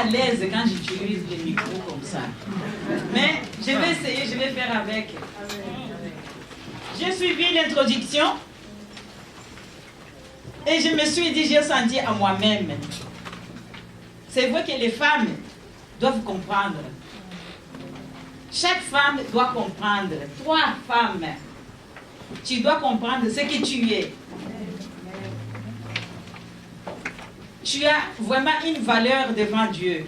l'aise quand j'utilise les micros comme ça. Mais je vais essayer, je vais faire avec. J'ai suivi l'introduction et je me suis dit, j'ai senti à moi-même. C'est vrai que les femmes doivent comprendre. Chaque femme doit comprendre. Toi, femme, tu dois comprendre ce que tu es. Tu as vraiment une valeur devant Dieu.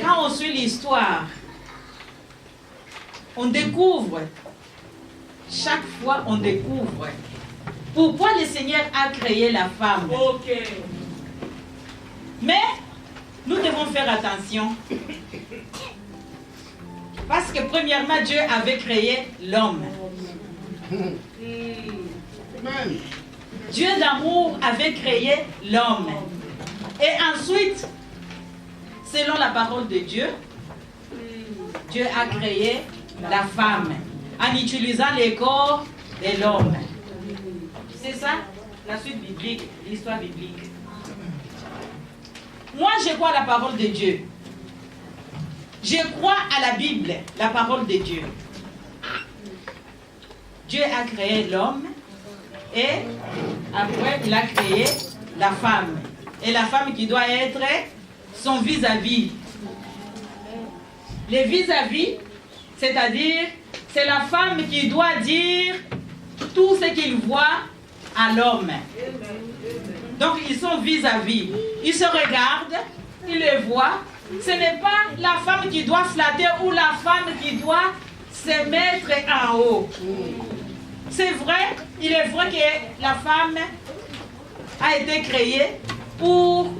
Quand on suit l'histoire, on découvre. Chaque fois, on découvre. Pourquoi le Seigneur a créé la femme. Mais, nous devons faire attention. Parce que premièrement, Dieu avait créé l'homme. Dieu d'amour avait créé l'homme. Et ensuite, selon la parole de Dieu, Dieu a créé la femme en utilisant les corps de l'homme. C'est ça, la suite biblique, l'histoire biblique. Moi, je crois à la parole de Dieu. Je crois à la Bible, la parole de Dieu. Dieu a créé l'homme et après, il a créé la femme. Et la femme qui doit être son vis-à-vis. Les vis-à-vis, c'est-à-dire, c'est la femme qui doit dire tout ce qu'il voit à l'homme. Donc, ils sont vis-à-vis. Ils se regardent, ils le voient. Ce n'est pas la femme qui doit flatter ou la femme qui doit se mettre en haut. C'est vrai, il est vrai que la femme a été créée pour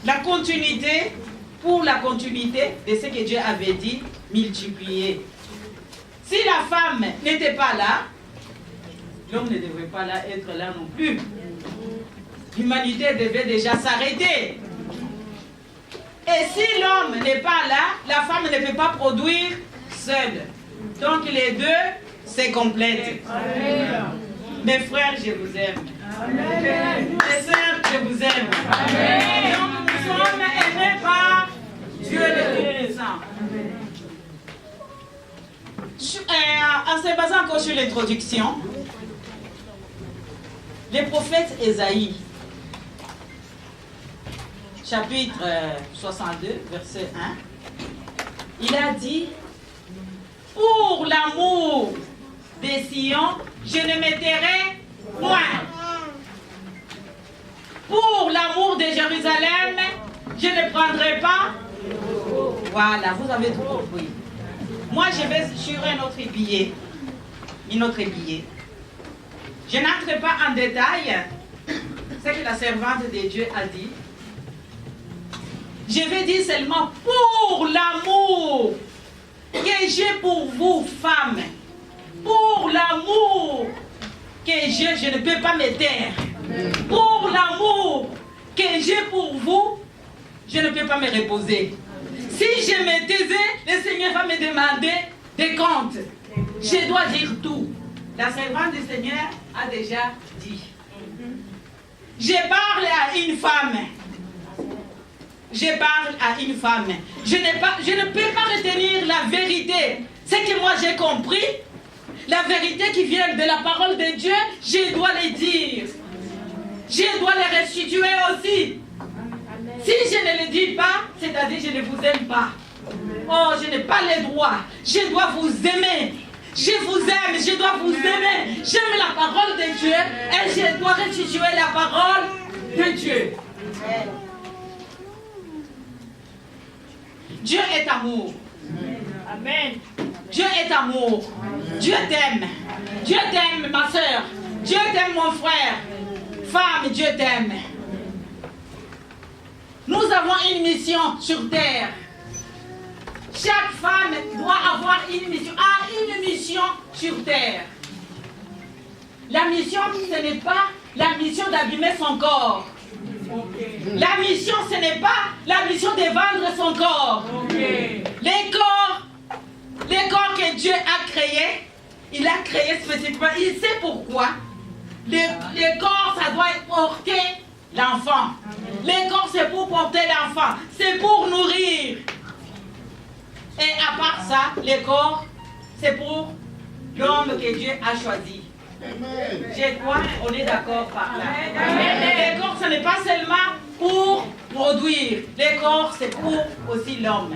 la continuité de ce que Dieu avait dit, multiplier. Si la femme n'était pas là, l'homme ne devrait pas être là non plus. L'humanité devait déjà s'arrêter. Et si l'homme n'est pas là, la femme ne peut pas produire seule. Donc les deux se complètent. Mes frères, je vous aime. Amen. Mes sœurs, je vous aime. Amen. Donc nous sommes aimés par Dieu le Tout-Puissant. En se basant encore sur l'introduction, le prophète Ésaïe, chapitre 62, verset 1, il a dit: pour l'amour des Sion, je ne me tairai point. Pour l'amour de Jérusalem, je ne prendrai pas. Voilà, vous avez tout compris. Moi, je vais sur un autre billet. Une autre billet. Je n'entre pas en détail ce que la servante de Dieu a dit. Je vais dire seulement pour l'amour que j'ai pour vous, femmes. Pour l'amour que j'ai, je ne peux pas me taire. Pour l'amour que j'ai pour vous, je ne peux pas me reposer. Si je me taisais, le Seigneur va me demander des comptes. Je dois dire tout. La servante du Seigneur a déjà dit. Je parle à une femme. Je parle à une femme. Je ne peux pas retenir la vérité. Ce que moi j'ai compris, la vérité qui vient de la parole de Dieu, je dois le dire. Je dois le restituer aussi. Si je ne le dis pas, c'est-à-dire je ne vous aime pas. Oh, je n'ai pas le droit. Je dois vous aimer. Je vous aime, je dois vous aimer. J'aime la parole de Dieu et je dois restituer la parole de Dieu. Dieu est amour. Amen. Dieu est amour. Dieu t'aime. Dieu t'aime, ma soeur. Dieu t'aime, mon frère. Femme, Dieu t'aime. Nous avons une mission sur terre. Chaque femme doit avoir une mission, sur terre. La mission, ce n'est pas la mission d'abîmer son corps. La mission, ce n'est pas la mission de vendre son corps. Les corps que Dieu a créés, il a créé spécifiquement. Il sait pourquoi. Les corps, ça doit porter l'enfant. Le corps, c'est pour porter l'enfant. C'est pour nourrir. Et à part ça, le corps, c'est pour l'homme que Dieu a choisi. Je crois qu'on est d'accord par là. Le corps, ce n'est pas seulement pour produire. Le corps, c'est pour aussi l'homme.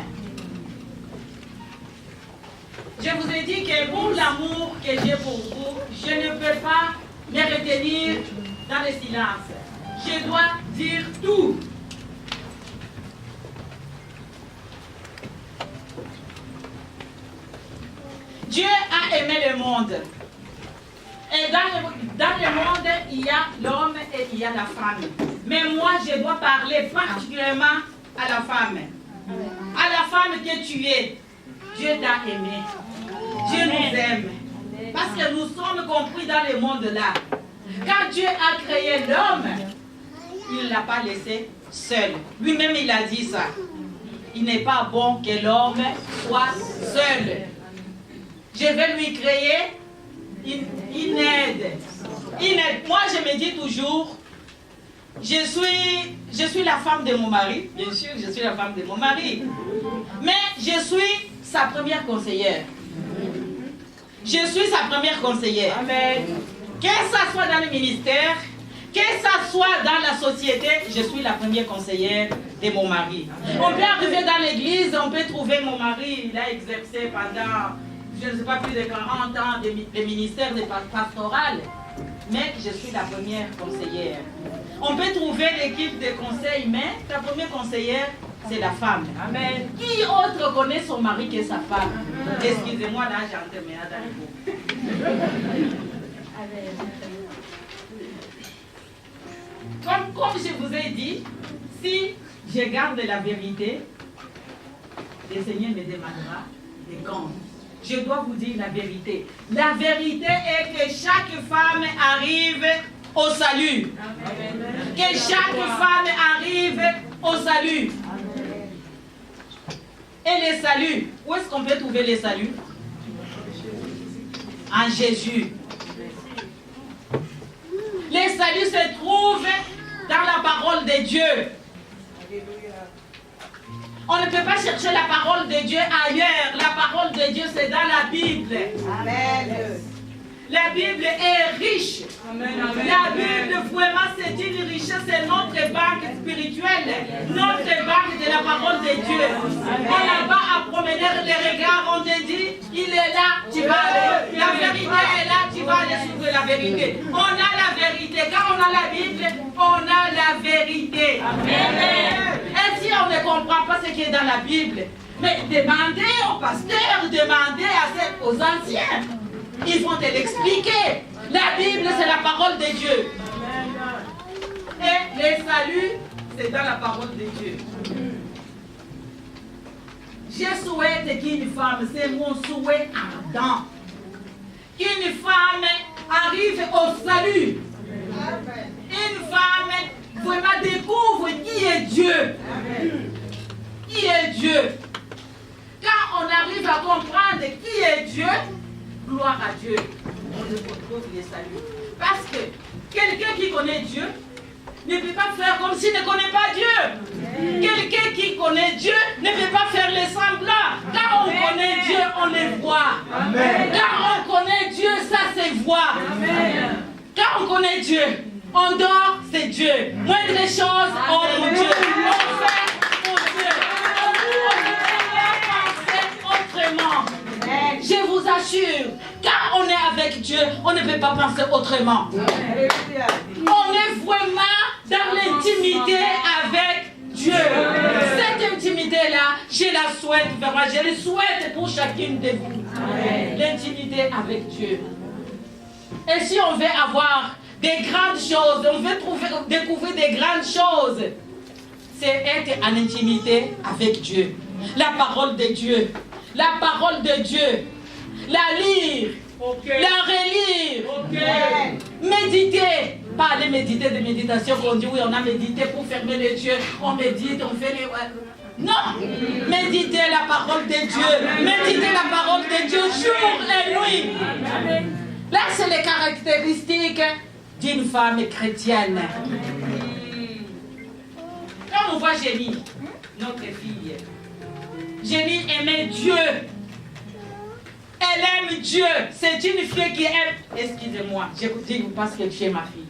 Je vous ai dit que pour l'amour que j'ai pour vous, je ne peux pas me retenir dans le silence. Je dois dire tout. Dieu a aimé le monde. Et dans le monde, il y a l'homme et il y a la femme. Mais moi, je dois parler particulièrement à la femme. À la femme que tu es. Dieu t'a aimé. Dieu nous aime. Parce que nous sommes compris dans le monde là. Quand Dieu a créé l'homme, il ne l'a pas laissé seul. Lui-même, il a dit ça. Il n'est pas bon que l'homme soit seul. Je vais lui créer une aide. Moi, je me dis toujours, je suis la femme de mon mari. Bien sûr, je suis la femme de mon mari. Mais je suis sa première conseillère. Je suis sa première conseillère. Amen. Que ça soit dans le ministère, que ça soit dans la société, je suis la première conseillère de mon mari. On peut arriver dans l'église, on peut trouver mon mari, il a exercé pendant, je ne sais pas, plus de 40 ans de ministère de pastoral. Mais je suis la première conseillère. On peut trouver l'équipe de conseil, mais la première conseillère, c'est la femme. Amen. Qui autre connaît son mari que sa femme? Excusez-moi, là, j'ai un terminé comme je vous ai dit, si je garde la vérité, le Seigneur me demandera des comptes. Je dois vous dire la vérité. La vérité est que chaque femme arrive au salut. Amen. Que chaque femme arrive au salut. Et le salut, où est-ce qu'on peut trouver le salut? En Jésus. Le salut se trouve dans la parole de Dieu. On ne peut pas chercher la parole de Dieu ailleurs. La parole de Dieu, c'est dans la Bible. Amen. La Bible est riche. Amen, amen, la Bible, vraiment, c'est une richesse. C'est notre banque spirituelle. Notre banque de la parole de Dieu. Amen. On n'a pas à promener les regards. On te dit, il est là, tu vas aller. La vérité est là, tu vas aller suivre la vérité. On a la vérité. Quand on a la Bible, on a la vérité. Amen. Et si on ne comprend pas ce qui est dans la Bible, mais demandez au pasteur, demandez aux anciens. Ils vont te l'expliquer. La Bible, c'est la parole de Dieu. Et le salut, c'est dans la parole de Dieu. Je souhaite qu'une femme, c'est mon souhait ardent, qu'une femme arrive au salut. Une femme vraiment découvre qui est Dieu. Qui est Dieu. Quand on arrive à comprendre qui est Dieu, gloire à Dieu, on retrouve les saluts. Parce que quelqu'un qui connaît Dieu ne peut pas faire comme s'il ne connaît pas Dieu. Quelqu'un qui connaît Dieu ne peut pas faire les semblants. Quand on connaît Dieu, on les voit. Amen. Quand on connaît Dieu, ça se voit. Amen. Quand on connaît Dieu, on dort, c'est Dieu. Moindre chose, oh mon Dieu. On fait pour Dieu. On ne peut pas penser autrement. Je vous assure, quand on est avec Dieu, on ne peut pas penser autrement. On est vraiment dans l'intimité avec Dieu. Cette intimité-là, je la souhaite vraiment, je le souhaite pour chacune de vous. L'intimité avec Dieu. Et si on veut avoir des grandes choses, on veut découvrir des grandes choses, c'est être en intimité avec Dieu. La parole de Dieu. La parole de Dieu. La lire. La relire. Méditer. Pas aller méditer de méditation qu'on dit oui, on a médité pour fermer les yeux. On médite, on fait les... Non. Méditer la parole de Dieu. Méditer la parole de Dieu jour et nuit. Là, c'est les caractéristiques d'une femme chrétienne. on voit Jenny, notre fille, Jenny aimait Dieu. Elle aime Dieu. C'est une fille qui aime... Excusez-moi, je vous dis parce que tu es ma fille.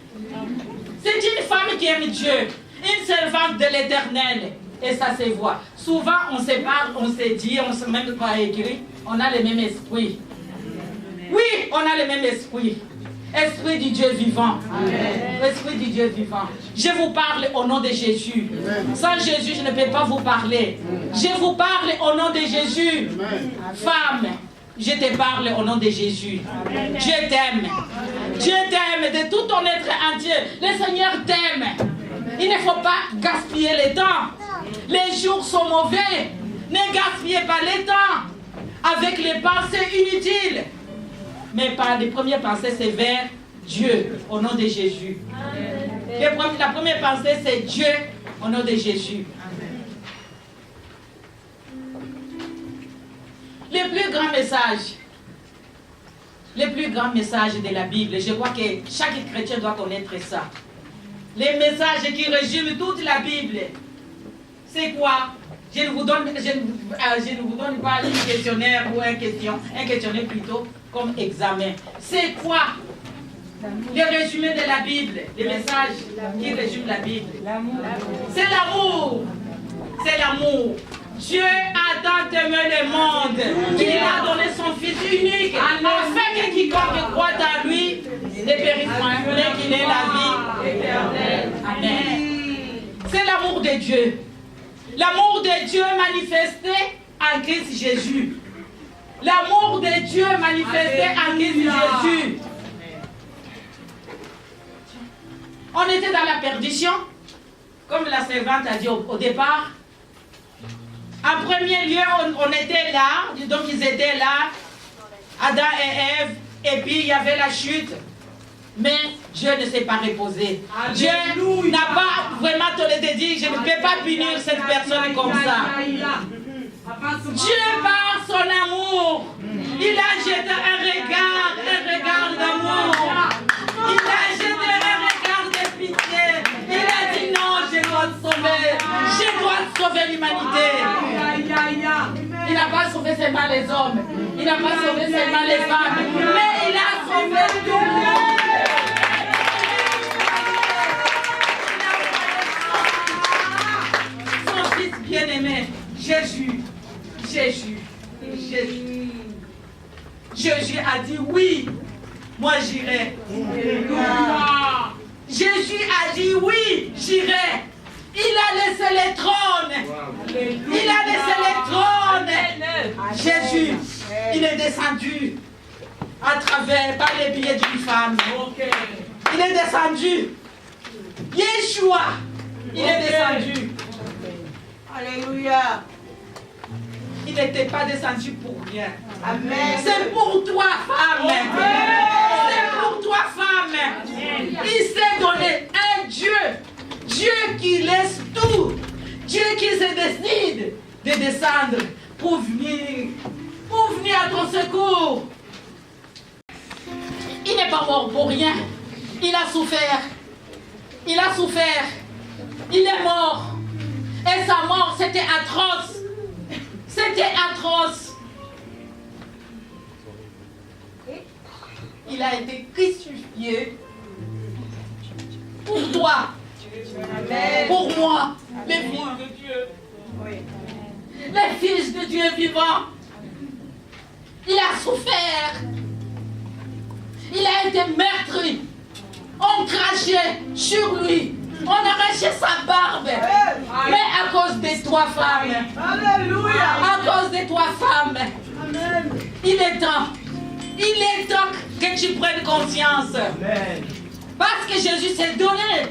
C'est une femme qui aime Dieu. Une servante de l'Éternel. Et ça se voit. Souvent, on se parle, on se dit, on se même pas écrit, on a le même esprit. Oui, on a le même esprit. Esprit du Dieu vivant. Amen. Esprit du Dieu vivant. Je vous parle au nom de Jésus. Amen. Sans Jésus, je ne peux pas vous parler. Amen. Je vous parle au nom de Jésus. Amen. Femme, je te parle au nom de Jésus. Amen. Dieu t'aime. Dieu t'aime de tout ton être entier. Le Seigneur t'aime. Il ne faut pas gaspiller le temps. Les jours sont mauvais. Ne gaspillez pas le temps avec les pensées inutiles. Mais par les premières pensées, c'est vers Dieu, au nom de Jésus. La première pensée, c'est Dieu, au nom de Jésus. Le plus grand message de la Bible, je crois que chaque chrétien doit connaître ça. Les messages qui résument toute la Bible, c'est quoi? Je ne vous donne pas un questionnaire ou un questionnaire plutôt comme examen. C'est quoi le résumé de la Bible, les messages qui résument la Bible? C'est l'amour. C'est l'amour. Dieu a tant aimé le monde qu'il a donné son Fils unique afin que quiconque croit en lui ne périsse point, mais qu'il ait la vie éternelle. Amen. C'est l'amour de Dieu. L'amour de Dieu manifesté en Christ Jésus. L'amour de Dieu manifesté en Christ Jésus. On était dans la perdition, comme la servante a dit au départ. En premier lieu, on était là, donc ils étaient là, Adam et Ève, et puis il y avait la chute. Mais Dieu ne s'est pas reposé. Dieu n'a pas vraiment toléré de dire, je ne peux pas punir cette personne comme ça. Dieu, par son amour, il a jeté un regard d'amour. Il a jeté un regard de pitié. Il a dit non, je dois te sauver. Je dois sauver l'humanité. Il n'a pas sauvé seulement les hommes. Il n'a pas sauvé seulement les femmes. Mais il a sauvé tout le monde. Bien-aimé, Jésus a dit oui, moi j'irai. Jésus a dit oui, j'irai. Il a laissé les trônes. Il a laissé les trônes. Jésus, il est descendu à travers, par les billets d'une femme. Il est descendu. Yeshua, il est descendu. Alléluia. Il n'était pas descendu pour rien. Amen. C'est pour toi, femme. C'est pour toi, femme. Il s'est donné un Dieu. Dieu qui laisse tout. Dieu qui se décide de descendre pour venir à ton secours. Il n'est pas mort pour rien. Il a souffert. Il a souffert. Il est mort. Et sa mort, c'était atroce. C'était atroce. Il a été crucifié pour toi, pour moi, les fils de Dieu. Les fils de Dieu vivants. Il a souffert. Il a été meurtri. On crachait sur lui. On arrachait sa barbe. Mais à cause de toi, femme. Alléluia. À cause de toi, femme. Amen. Il est temps que tu prennes conscience. Amen. Parce que Jésus s'est donné.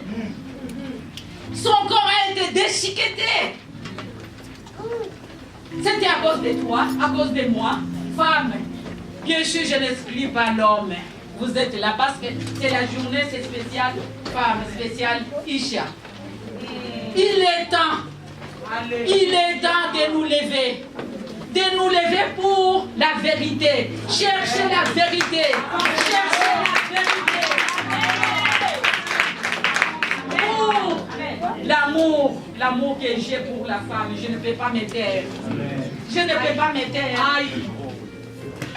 Son corps a été déchiqueté. C'était à cause de toi, à cause de moi. Femme, bien sûr, je n'exclus pas l'homme. Vous êtes là parce que c'est la journée, c'est spécial femme, spécial Isha. Il est temps de nous lever. De nous lever pour la vérité. Cherchez la vérité. Cherchez la vérité. Pour l'amour l'amour que j'ai pour la femme. Je ne peux pas me taire. Je ne peux pas me taire.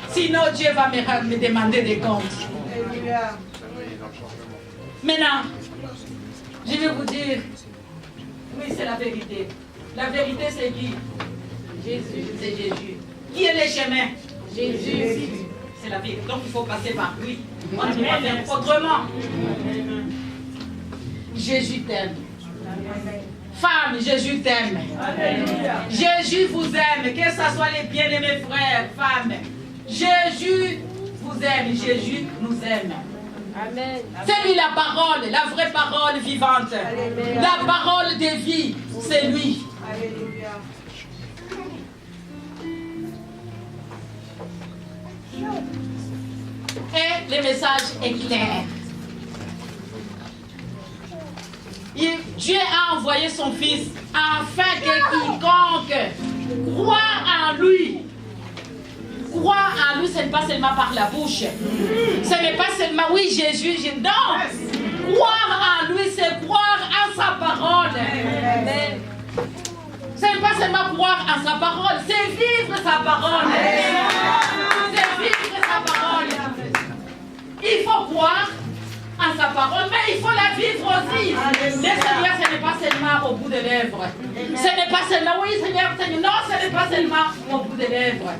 Sinon, Dieu va me demander des comptes. Alléluia. Maintenant, je vais vous dire, oui, c'est la vérité. La vérité, c'est qui? Jésus. C'est Jésus. Qui est le chemin? Jésus. C'est la vérité. Donc, il faut passer par lui. On ne peut pas faire autrement. Jésus t'aime. Femme, Jésus t'aime. Jésus vous aime. Que ce soit les bien-aimés frères, femmes. Jésus vous aime. Jésus nous aime. Amen. C'est lui la parole, la vraie parole vivante. Alléluia. La parole de vie, c'est lui. Alléluia. Et le message est clair. Dieu a envoyé son Fils afin que quiconque croit en lui. Croire en lui, ce n'est pas seulement par la bouche. Ce n'est pas seulement, oui, Jésus, non. Croire en lui, c'est croire en sa parole. Amen. Ce n'est pas seulement croire en sa parole, c'est vivre sa parole. C'est vivre sa parole. Il faut croire en sa parole, mais il faut la vivre aussi. Le Seigneur, ce n'est pas seulement au bout des lèvres. Ce n'est pas seulement, oui Seigneur, Seigneur. Non, ce n'est pas seulement au bout des lèvres.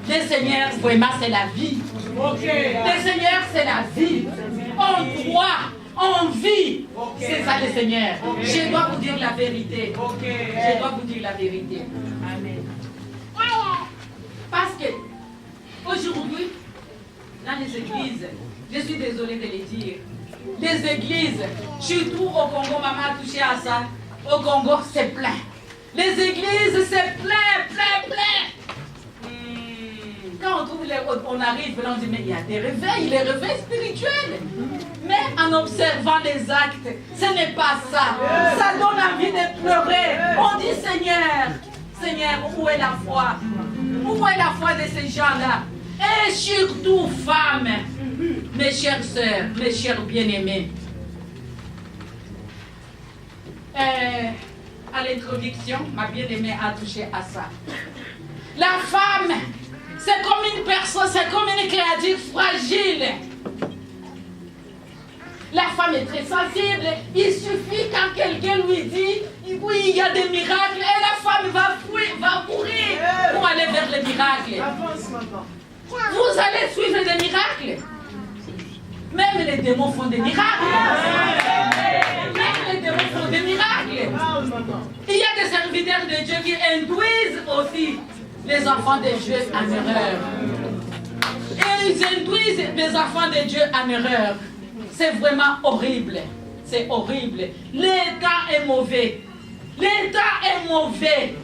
Le Seigneur, vraiment, c'est la vie. Le Seigneur, c'est la vie. On croit, on vit. C'est ça le Seigneur. Je dois vous dire la vérité. Je dois vous dire la vérité. Amen. Parce que aujourd'hui, dans les églises, je suis désolée de le dire, les églises, surtout au Congo, maman a touché à ça, au Congo, c'est plein. Les églises, c'est plein. Quand on arrive, on dit, mais il y a des réveils, les réveils spirituels. Mais en observant les actes, ce n'est pas ça. Ça donne envie de pleurer. On dit, Seigneur, où est la foi? Où est la foi de ces gens-là? Et surtout, femmes, mes chères sœurs, mes chers bien-aimés. À l'introduction, ma bien-aimée a touché à ça. La femme, c'est comme une personne, c'est comme une créature fragile. La femme est très sensible. Il suffit quand quelqu'un lui dit, oui, il y a des miracles, et la femme va courir pour aller vers les miracles. Vous allez suivre des miracles. Même les démons font des miracles. Même les démons font des miracles. Il y a des serviteurs de Dieu qui induisent aussi les enfants de Dieu en erreur. Et ils induisent les enfants de Dieu en erreur. C'est vraiment horrible. C'est horrible. L'état est mauvais. L'état est mauvais.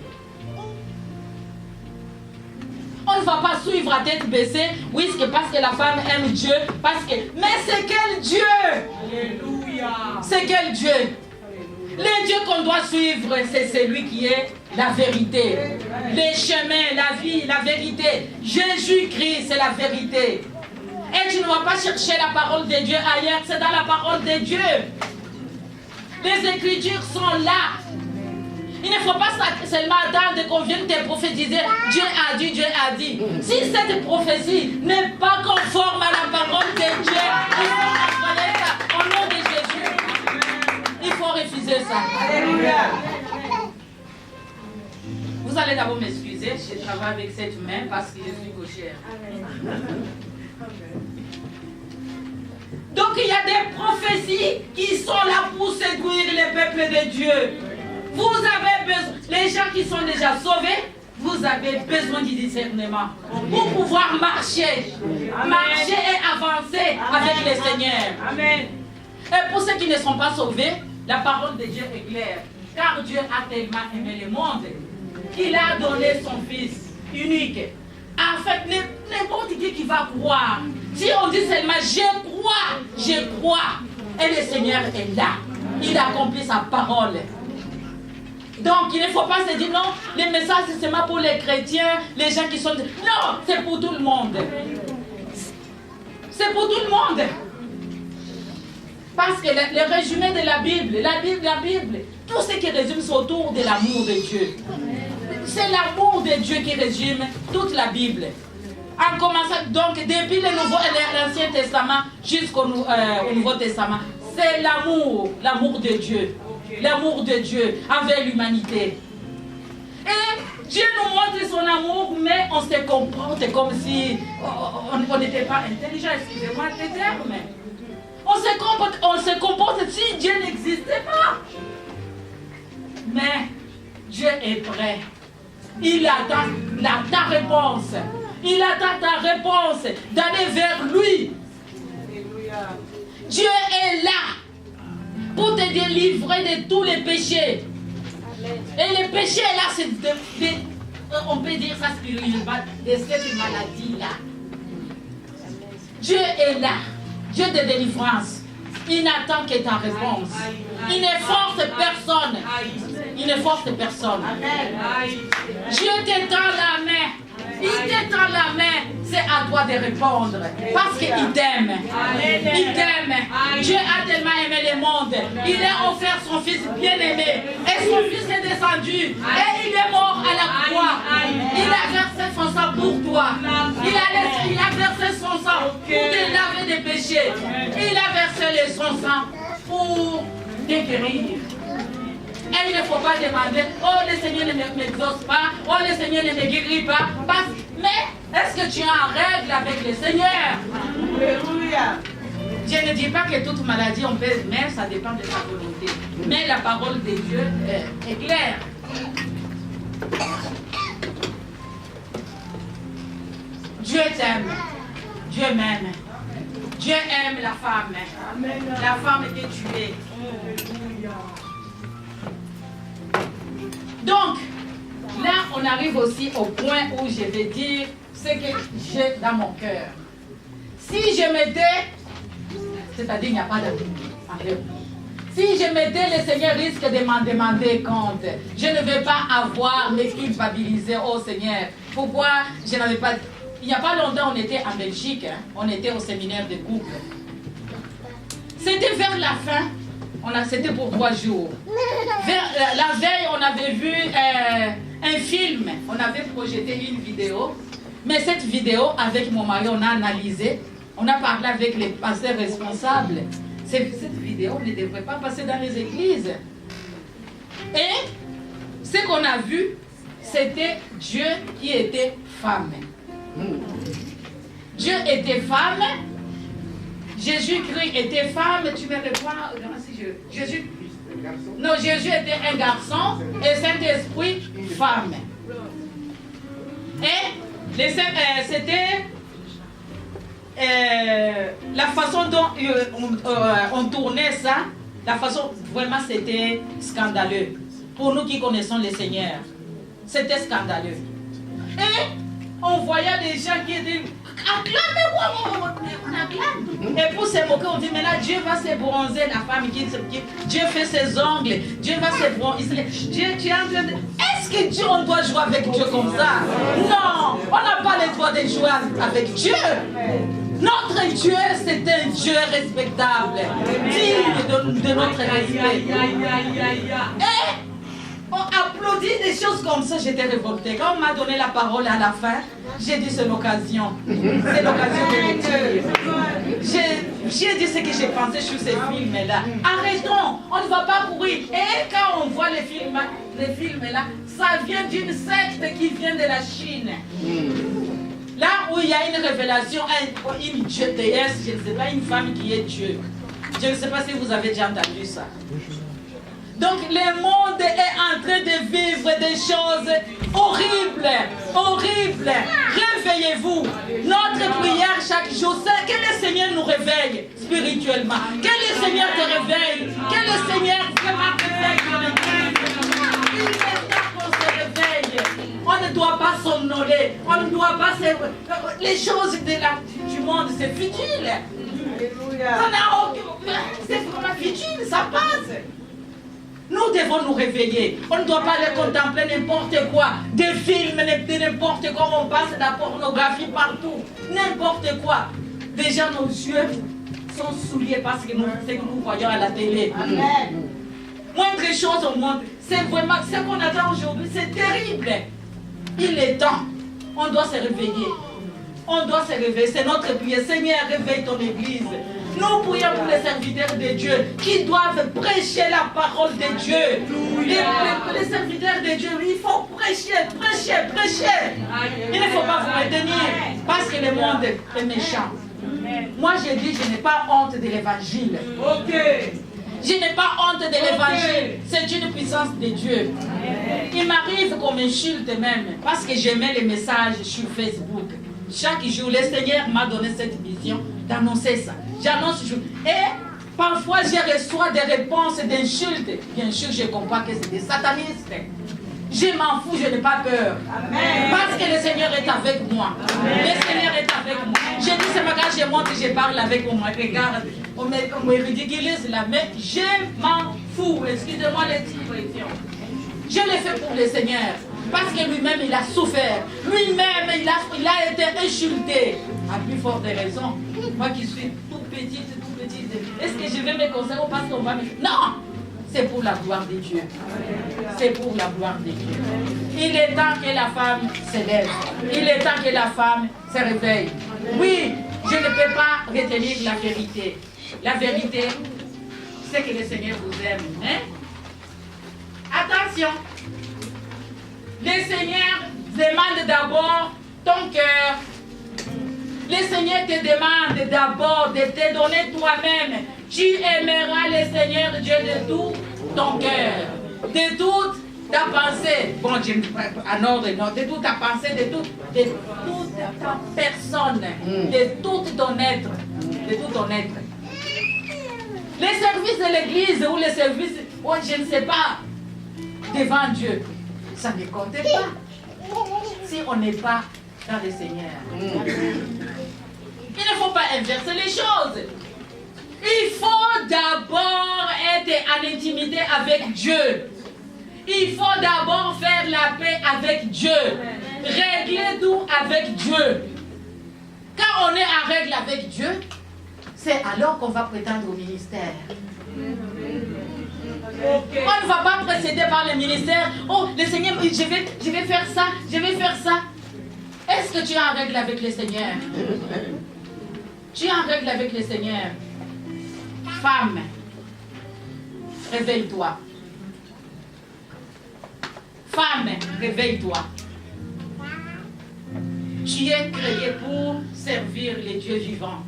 On ne va pas suivre à tête baissée, oui, c'est parce que la femme aime Dieu, mais c'est quel Dieu? Alléluia. C'est quel Dieu? Le Dieu qu'on doit suivre, c'est celui qui est la vérité. Les chemins, la vie, la vérité. Jésus-Christ, c'est la vérité. Et tu ne vas pas chercher la parole de Dieu ailleurs, c'est dans la parole de Dieu. Les Écritures sont là. Il ne faut pas seulement attendre qu'on vienne te prophétiser. Dieu a dit, Dieu a dit. Si cette prophétie n'est pas conforme à la parole de Dieu, il faut envoyer ça au nom de Jésus. Il faut refuser ça. Alléluia. Vous allez d'abord m'excuser, je travaille avec cette main parce que je suis gauchère. Donc il y a des prophéties qui sont là pour séduire le peuple de Dieu. Vous avez besoin, les gens qui sont déjà sauvés, vous avez besoin du discernement pour pouvoir marcher et avancer avec le Seigneur. Amen. Et pour ceux qui ne sont pas sauvés, la parole de Dieu est claire. Car Dieu a tellement aimé le monde qu'il a donné son Fils unique. En fait, n'importe qui va croire. Si on dit seulement je crois, et le Seigneur est là. Il accomplit sa parole. Donc, il ne faut pas se dire, non, les messages, c'est seulement pour les chrétiens, les gens qui sont... Non, c'est pour tout le monde. C'est pour tout le monde. Parce que le résumé de la Bible, tout ce qui résume c'est autour de l'amour de Dieu. C'est l'amour de Dieu qui résume toute la Bible. En commençant donc depuis l'Ancien Testament jusqu'au Nouveau Testament, c'est l'amour de Dieu. L'amour de Dieu envers l'humanité. Et Dieu nous montre son amour, mais on se comporte comme si on n'était pas intelligent, excusez-moi le terme. On se comporte si Dieu n'existait pas. Mais Dieu est prêt. Il attend ta réponse. Il attend ta réponse d'aller vers lui. Alléluia. Dieu est là pour te délivrer de tous les péchés. Et les péchés là, c'est on peut dire ça spirituellement, de cette maladie-là. Dieu est là. Dieu de délivrance. Il n'attend que ta réponse. Il ne force personne. Il ne force personne. Dieu t'étend la main. Il t'étend la main. C'est à toi de répondre. Parce qu'il t'aime. Il t'aime. Dieu a tellement aimé le monde. Il a offert son fils bien-aimé. Et son fils est descendu. Et il est mort à la croix. Il a versé son sang pour toi. Il a versé son sang pour te laver des péchés. Il a versé son sang pour te guérir. Et il ne faut pas demander, oh le Seigneur ne m'exauce pas, oh le Seigneur ne me guérit pas. Mais est-ce que tu es en règle avec le Seigneur? Alléluia. Je ne dis pas que toute maladie on peut, mais ça dépend de sa volonté. Mais la parole de Dieu est claire. Dieu t'aime. Dieu m'aime. Dieu aime la femme. La femme que tu es. Donc, là, on arrive aussi au point où je vais dire ce que j'ai dans mon cœur. Si je m'étais, c'est-à-dire il n'y a pas d'amour. Si je m'étais, le Seigneur risque de m'en demander compte. Je ne vais pas avoir me culpabiliser, oh Seigneur. Pourquoi je n'avais pas... Il n'y a pas longtemps, on était en Belgique, hein? On était au séminaire de couple. C'était vers la fin. C'était pour 3 jours. La veille, on avait vu un film. On avait projeté une vidéo. Mais cette vidéo, avec mon mari, on a analysé. On a parlé avec les pasteurs responsables. Cette vidéo ne devrait pas passer dans les églises. Et ce qu'on a vu, c'était Dieu qui était femme. Dieu était femme. Jésus-Christ était femme, tu me réponds, Jésus était un garçon et Saint-Esprit, femme. Et c'était la façon dont on tournait ça, la façon, vraiment c'était scandaleux. Pour nous qui connaissons le Seigneur, c'était scandaleux. Et on voyait des gens qui étaient... Acclamez-moi, on acclame. Et pour se moquer, on dit, mais là, Dieu va se bronzer, la femme qui Dieu fait ses ongles, Dieu va se bronzer. Dieu, tu es en train de... Est-ce que Dieu, on doit jouer avec Dieu comme ça? Non, on n'a pas le droit de jouer avec Dieu. Notre Dieu, c'est un Dieu respectable, digne de notre respect. Et on applaudit des choses comme ça, j'étais révoltée. Quand on m'a donné la parole à la fin, j'ai dit c'est l'occasion. C'est l'occasion de le dire. J'ai dit ce que j'ai pensé sur ces films-là. Arrêtons, on ne va pas courir. Et quand on voit les films-là, ça vient d'une secte qui vient de la Chine. Là où il y a une révélation, une déesse, je ne sais pas, une femme qui est Dieu. Je ne sais pas si vous avez déjà entendu ça. Donc le monde est en train de vivre des choses horribles, horribles. Réveillez-vous. Notre prière chaque jour, c'est que le Seigneur nous réveille spirituellement. Que le Seigneur te réveille. Que le Seigneur vraiment réveille dans l'église. Il est temps qu'on se réveille. On ne doit pas somnoler. On ne doit pas se... Les choses du monde, c'est futile. Ça n'a aucun... C'est vraiment futile, ça passe. Nous devons nous réveiller. On ne doit pas les contempler n'importe quoi. Des films, n'importe quoi. On passe de la pornographie partout. N'importe quoi. Déjà, nos yeux sont souillés parce que c'est ce que nous voyons à la télé. Amen. moindre chose au monde. C'est vraiment ce qu'on attend aujourd'hui, c'est terrible. Il est temps. On doit se réveiller. On doit se réveiller. C'est notre prière. Seigneur, réveille ton église. Nous prions pour les serviteurs de Dieu qui doivent prêcher la parole de Dieu. Les serviteurs de Dieu, il faut prêcher. Il ne faut pas vous retenir parce que le monde est méchant. Moi, je dis, je n'ai pas honte de l'évangile. Je n'ai pas honte de l'évangile. C'est une puissance de Dieu. Il m'arrive qu'on m'insulte même parce que j'aimais les messages sur Facebook. Chaque jour, le Seigneur m'a donné cette vision d'annoncer ça. J'annonce toujours. Et parfois, je reçois des réponses d'insultes. Bien sûr, je comprends que c'est des satanistes. Je m'en fous, je n'ai pas peur. Amen. Parce que le Seigneur est avec moi. Amen. Le Seigneur est avec moi. Je dis, c'est pas quand je monte, je parle avec, on me regarde, on me ridiculise là, mais je m'en fous. Excusez-moi l'expression. Je l'ai fait pour le Seigneur. Parce que lui-même, il a souffert. Lui-même, il a été insulté. À plus forte raison. Moi qui suis toute petite. Est-ce que je vais me conserver parce qu'on va me... Non! C'est pour la gloire de Dieu. C'est pour la gloire de Dieu. Il est temps que la femme s'élève. Il est temps que la femme se réveille. Oui, je ne peux pas retenir la vérité. La vérité, c'est que le Seigneur vous aime. Hein? Attention. Le Seigneur demande d'abord ton cœur. Le Seigneur te demande d'abord de te donner toi-même. Tu aimeras le Seigneur Dieu de tout ton cœur, de toute ta pensée. Bon, en ordre, non, de toute ta pensée, de toute ta personne, de tout ton être. De tout ton être. Les services de l'église ou les services, oh, je ne sais pas, devant Dieu, ça ne compte pas. Si on n'est pas dans le Seigneur. Il ne faut pas inverser les choses. Il faut d'abord être en intimité avec Dieu. Il faut d'abord faire la paix avec Dieu. Régler tout avec Dieu. Quand on est en règle avec Dieu, c'est alors qu'on va prétendre au ministère. On ne va pas précéder par le ministère. Oh, le Seigneur, je vais faire ça, je vais faire ça. Est-ce que tu es en règle avec le Seigneur? Tu es en règle avec le Seigneur. Femme, réveille-toi. Femme, réveille-toi. Tu es créé pour servir les dieux vivants.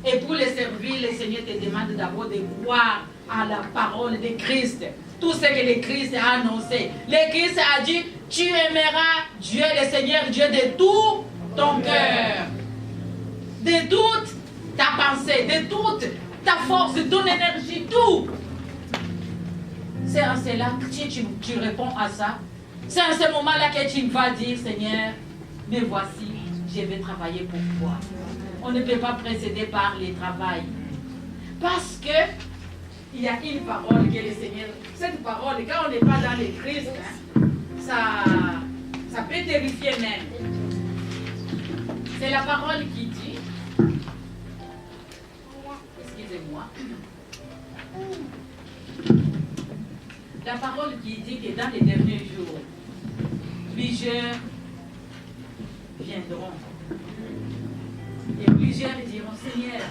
Et pour les servir, le Seigneur te demande d'abord de croire à la parole de Christ. Tout ce que le Christ a annoncé. Le Christ a dit, tu aimeras Dieu, le Seigneur Dieu, de tout ton cœur. De toute ta pensée, de toute ta force, de ton énergie, tout. C'est en cela que tu réponds à ça. C'est en ce moment-là que tu vas dire, Seigneur, me voici, je vais travailler pour toi. On ne peut pas précéder par le travail. Parce que il y a une parole que le Seigneur... Cette parole, quand on n'est pas dans le Christ, ça peut terrifier même. C'est la parole qui dit... Excusez-moi. La parole qui dit que dans les derniers jours, plusieurs viendront. Et plusieurs diront, Seigneur,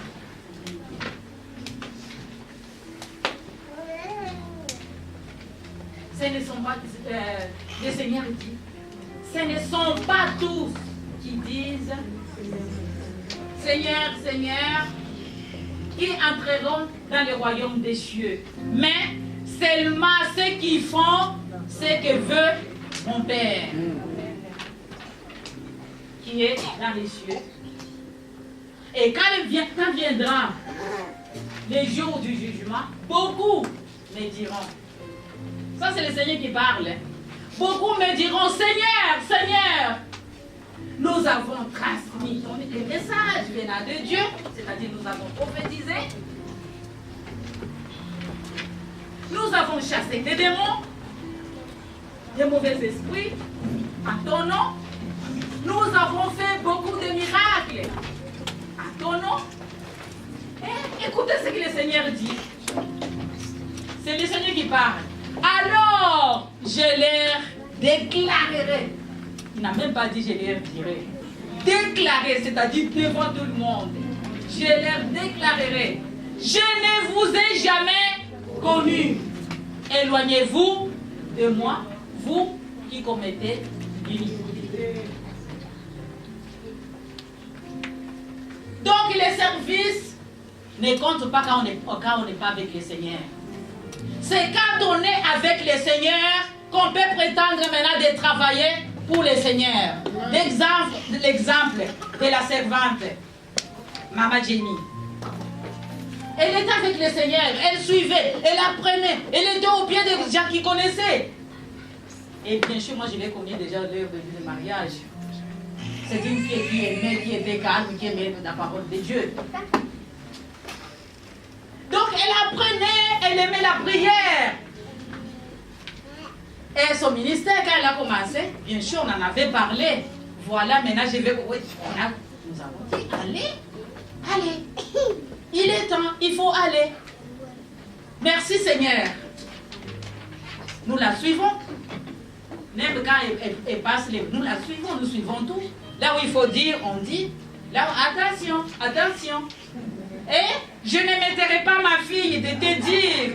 ce ne sont pas, le Seigneur dit, ce ne sont pas tous qui disent, Seigneur, Seigneur, qui entreront dans le royaume des cieux, mais seulement ceux qui font ce que veut mon Père, qui est dans les cieux. Et quand viendra le jour du jugement, beaucoup me diront, ça c'est le Seigneur qui parle, beaucoup me diront, Seigneur, Seigneur, nous avons transmis les messages venant de Dieu, c'est-à-dire nous avons prophétisé, nous avons chassé des démons, des mauvais esprits, en ton nom, nous avons fait beaucoup de miracles, en ton nom. Et écoutez ce que le Seigneur dit. C'est le Seigneur qui parle. Alors, je leur déclarerai. Il n'a même pas dit je leur dirai. Déclarer, c'est-à-dire devant tout le monde. Je leur déclarerai. Je ne vous ai jamais connu. Éloignez-vous de moi, vous qui commettez l'iniquité. Donc les services ne comptent pas quand on n'est pas avec le Seigneur. C'est quand on est avec le Seigneur qu'on peut prétendre maintenant de travailler pour le Seigneur. L'exemple de la servante, Maman Jenny. Elle était avec le Seigneur, elle suivait, elle apprenait, elle était au pied des gens qui connaissaient. Et bien sûr, moi je l'ai connue déjà leur de mariage. C'est une fille qui aimait, qui était calme, qui aimait la parole de Dieu. Donc elle apprenait, elle aimait la prière. Et son ministère, quand elle a commencé, bien sûr, on en avait parlé. Voilà, maintenant je vais... Oui, nous avons dit, allez. Il est temps, il faut aller. Merci Seigneur. Nous la suivons. Même quand elle passe, nous la suivons, nous suivons tout. Là où il faut dire, on dit. Là où, attention, attention. Et je ne mettrai pas ma fille de te dire,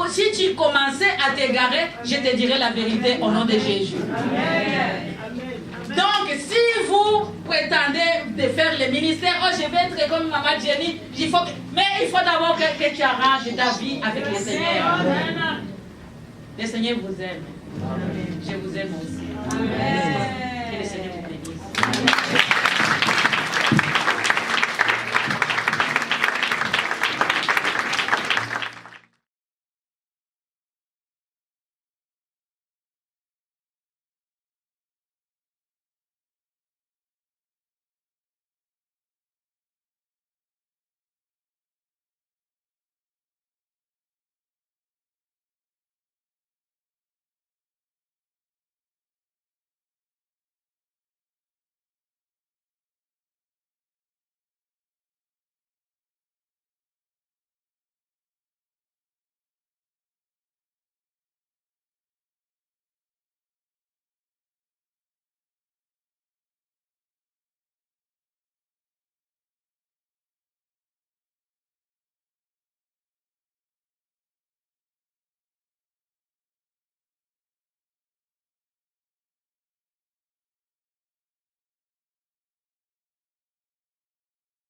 si tu commençais à t'égarer, je te dirai la vérité au nom de Jésus. Amen. Donc, si vous prétendez de faire le ministère, oh, je vais être comme Maman Jenny, mais il faut d'abord que tu arranges ta vie avec le Seigneur. Le Seigneur vous aime. Je vous aime aussi. Amen.